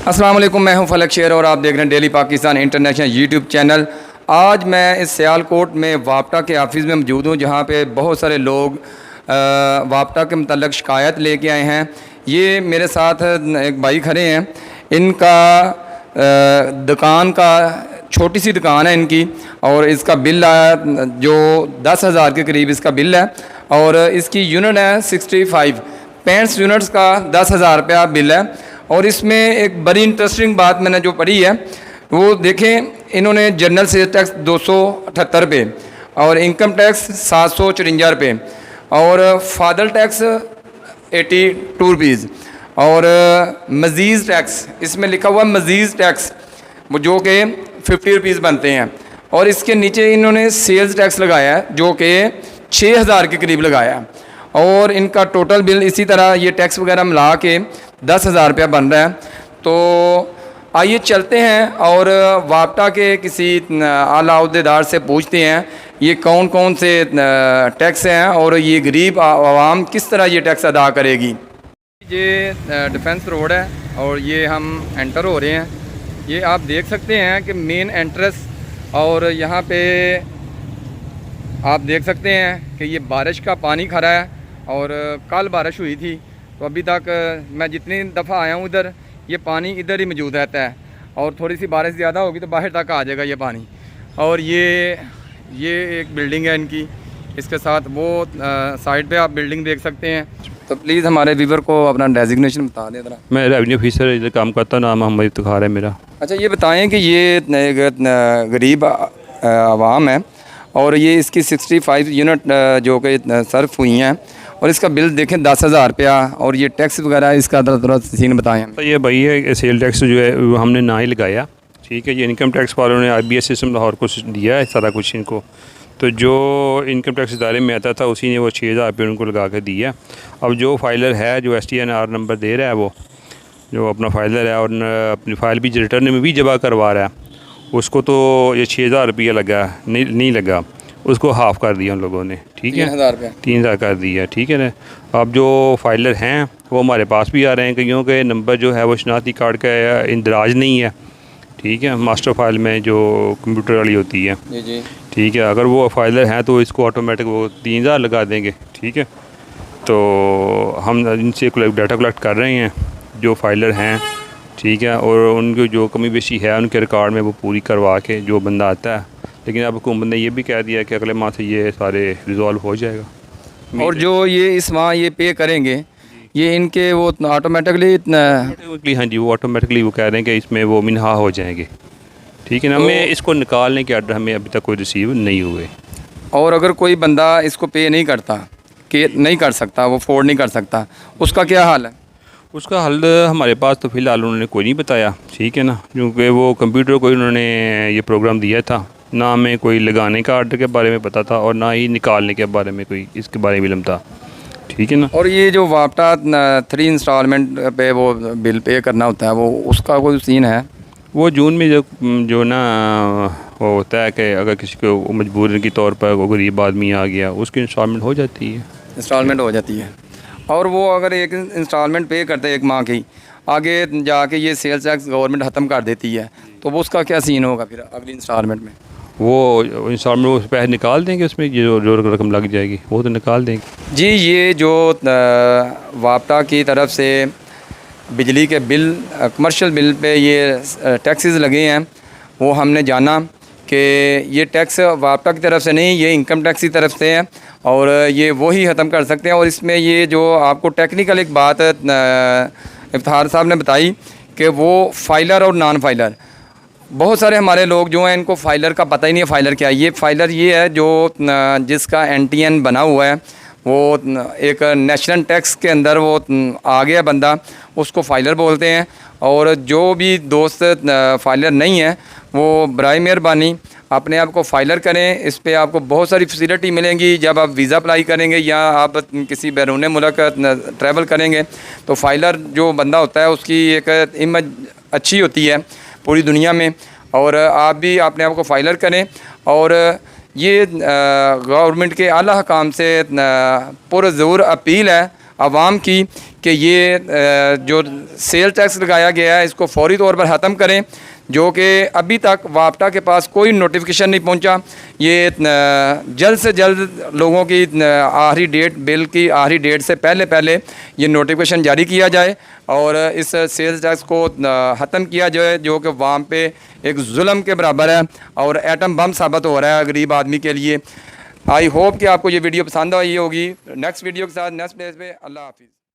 अस्सलाम वालेकुम, मैं हूं फलक शेर और आप देख रहे हैं daily Pakistan international YouTube channel. आज मैं इस सियालकोट में वापटा के ऑफिस में मौजूद हूं, जहां पे बहुत सारे लोग वापटा के मतलब शिकायत लेके आए हैं। ये मेरे साथ एक भाई खड़े हैं, इनका दुकान का छोटी सी दुकान है इनकी, और इसका बिल आया जो 10,000 के करीब इसका बिल है, और इसकी यूनिट है 65 यूनिट्स का 10,000 रुपया बिल है। और इसमें एक बड़ी इंटरेस्टिंग बात मैंने जो पढ़ी है वो देखें, इन्होंने जनरल सेल्स टैक्स 278 रुपये और इनकम टैक्स 754 रुपये और फादर टैक्स 82 रुपीज़ और मज़ीद टैक्स इसमें लिखा हुआ मज़ीद टैक्स जो कि 50 रुपीज़ बनते हैं। और इसके नीचे इन्होंने सेल्स टैक्स लगाया है जो कि 6,000 के करीब लगाया है, और इनका टोटल बिल इसी तरह ये टैक्स वगैरह मिला के 10,000 रुपया बन रहा है। तो आइए चलते हैं और वापटा के किसी आला अहदेदार से पूछते हैं ये कौन कौन से टैक्स हैं और ये गरीब आवाम किस तरह ये टैक्स अदा करेगी। ये डिफेंस रोड है और ये हम एंटर हो रहे हैं। ये आप देख सकते हैं कि मेन एंट्रेंस, और यहाँ पे आप देख सकते हैं कि ये बारिश का पानी खड़ा है और कल बारिश हुई थी, तो अभी तक मैं जितनी दफ़ा आया हूँ इधर ये पानी इधर ही मौजूद रहता है, और थोड़ी सी बारिश ज़्यादा होगी तो बाहर तक आ जाएगा ये पानी। और ये एक बिल्डिंग है इनकी, इसके साथ वो साइड पे आप बिल्डिंग देख सकते हैं। तो प्लीज़ हमारे व्यूवर को अपना डेजिग्नेशन बता दें ज़रा। मैं रेवेन्यू ऑफिसर इधर काम करता हूँ, नाम मोहम्मद इफ्तिखार है मेरा। अच्छा, ये बताएं कि ये गरीब आवाम है और ये इसकी 65 यूनिट जो कि सर्फ हुई हैं और इसका बिल देखें 10,000 रुपया, और ये टैक्स वगैरह इसका थोड़ा सीन बताएं। तो ये भाई है सेल टैक्स जो है वो हमने ना ही लगाया, ठीक है। ये इनकम टैक्स वालों ने IBS सिस्टम लाहौर को दिया है सारा कुछ इनको, तो जो इनकम टैक्स इदारे में आता था उसी ने वो 6,000 रुपये उनको लगा के दिया। अब जो फाइलर है जो STNR नंबर दे रहा है, वो जो अपना फाइलर है और अपनी फ़ाइल भी रिटर्न में भी जमा करवा रहा है, उसको तो ये 6,000 रुपया लगा नहीं लगा, उसको हाफ़ कर दिया उन लोगों ने, ठीक है, 3,000 कर दिया, ठीक है ना। अब जो फाइलर हैं वो हमारे पास भी आ रहे हैं, कईयों के नंबर जो है वो शनाख्ती कार्ड का इंदराज नहीं है, ठीक है, मास्टर फाइल में जो कंप्यूटर वाली होती है, जी ठीक है। अगर वो फाइलर हैं तो इसको ऑटोमेटिक वो 3,000 लगा देंगे, ठीक है। तो हम इनसे डाटा कलेक्ट कर रहे हैं जो फाइलर हैं, ठीक है, और उनकी जो कमी बेशी है उनके रिकॉर्ड में वो पूरी करवा के जो बंदा आता है। लेकिन अब हुकूमत ने ये भी कह दिया कि अगले माह से ये सारे रिजॉल्व हो जाएगा। और जो ये इस माह ये पे करेंगे ये इनके वो ऑटोमेटिकली हाँ जी, वो ऑटोमेटिकली वो कह रहे हैं कि इसमें वो मिनहा हो जाएंगे, ठीक है ना। हमें इसको निकालने के आर्डर हमें अभी तक कोई रिसीव नहीं हुए। और अगर कोई बंदा इसको पे नहीं करता, कि नहीं कर सकता, वो अफोर्ड नहीं कर सकता, उसका क्या हाल है? उसका हल हमारे पास तो फ़िलहाल उन्होंने कोई नहीं बताया, ठीक है ना, क्योंकि वो कंप्यूटर को उन्होंने ये प्रोग्राम दिया था, ना हमें कोई लगाने का आर्डर के बारे में पता था और ना ही निकालने के बारे में कोई इसके बारे में इल्म था, ठीक है ना। और ये जो वापटा 3 इंस्टॉलमेंट पे वो बिल पे करना होता है, वो उसका कोई सीन है? वो जून में जो ना वो होता है कि अगर किसी को मजबूरी के तौर पर कोई गरीब आदमी आ गया उसकी इंस्टॉलमेंट हो जाती है, इंस्टॉलमेंट हो जाती है। और वो अगर एक इंस्टॉलमेंट पे करते हैं 1 माह की, आगे जाके ये सेल्स टैक्स गवर्नमेंट ख़त्म कर देती है, तो वो उसका क्या सीन होगा फिर अगली इंस्टॉलमेंट में? वो इंस्टॉलमेंट वो पैसे निकाल देंगे, उसमें जो रकम लग जाएगी वो तो निकाल देंगे। जी, ये जो वापटा की तरफ से बिजली के बिल कमर्शियल बिल पे ये टैक्सेस लगे हैं, वो हमने जाना कि ये टैक्स वापटा की तरफ से नहीं, ये इनकम टैक्स की तरफ से है, और ये वही ख़त्म कर सकते हैं। और इसमें ये जो आपको टेक्निकल एक बात इफ्तिखार साहब ने बताई कि वो फाइलर और नॉन फाइलर, बहुत सारे हमारे लोग जो हैं इनको फाइलर का पता ही नहीं है फाइलर क्या है। ये फाइलर ये है जो जिसका NTN बना हुआ है, वो एक नेशनल टैक्स के अंदर वो आ गया बंदा, उसको फाइलर बोलते हैं। और जो भी दोस्त फाइलर नहीं है वो बराए मेहरबानी अपने आप को फाइलर करें। इस पे आपको बहुत सारी फैसिलिटी मिलेंगी जब आप वीज़ा अप्लाई करेंगे या आप किसी बैरून मुल्क ट्रैवल करेंगे, तो फाइलर जो बंदा होता है उसकी एक इमेज अच्छी होती है पूरी दुनिया में। और आप भी अपने आप को फाइलर करें, और ये गवर्नमेंट के आला हकाम से पुरज़ोर अपील है आवाम की कि ये जो सेल टैक्स लगाया गया है इसको फौरी तौर पर ख़त्म करें, जो कि अभी तक वापटा के पास कोई नोटिफिकेशन नहीं पहुंचा। ये जल्द से जल्द लोगों की आखिरी डेट, बिल की आखिरी डेट से पहले पहले ये नोटिफिकेशन जारी किया जाए और इस सेल्स टैक्स को ख़त्म किया जाए, जो कि वाम पे एक जुल्म के बराबर है और एटम बम साबित हो रहा है गरीब आदमी के लिए। आई होप कि आपको ये वीडियो पसंद आई होगी। नेक्स्ट वीडियो के साथ नेक्स्ट प्लेस पे। अल्लाह हाफिज़।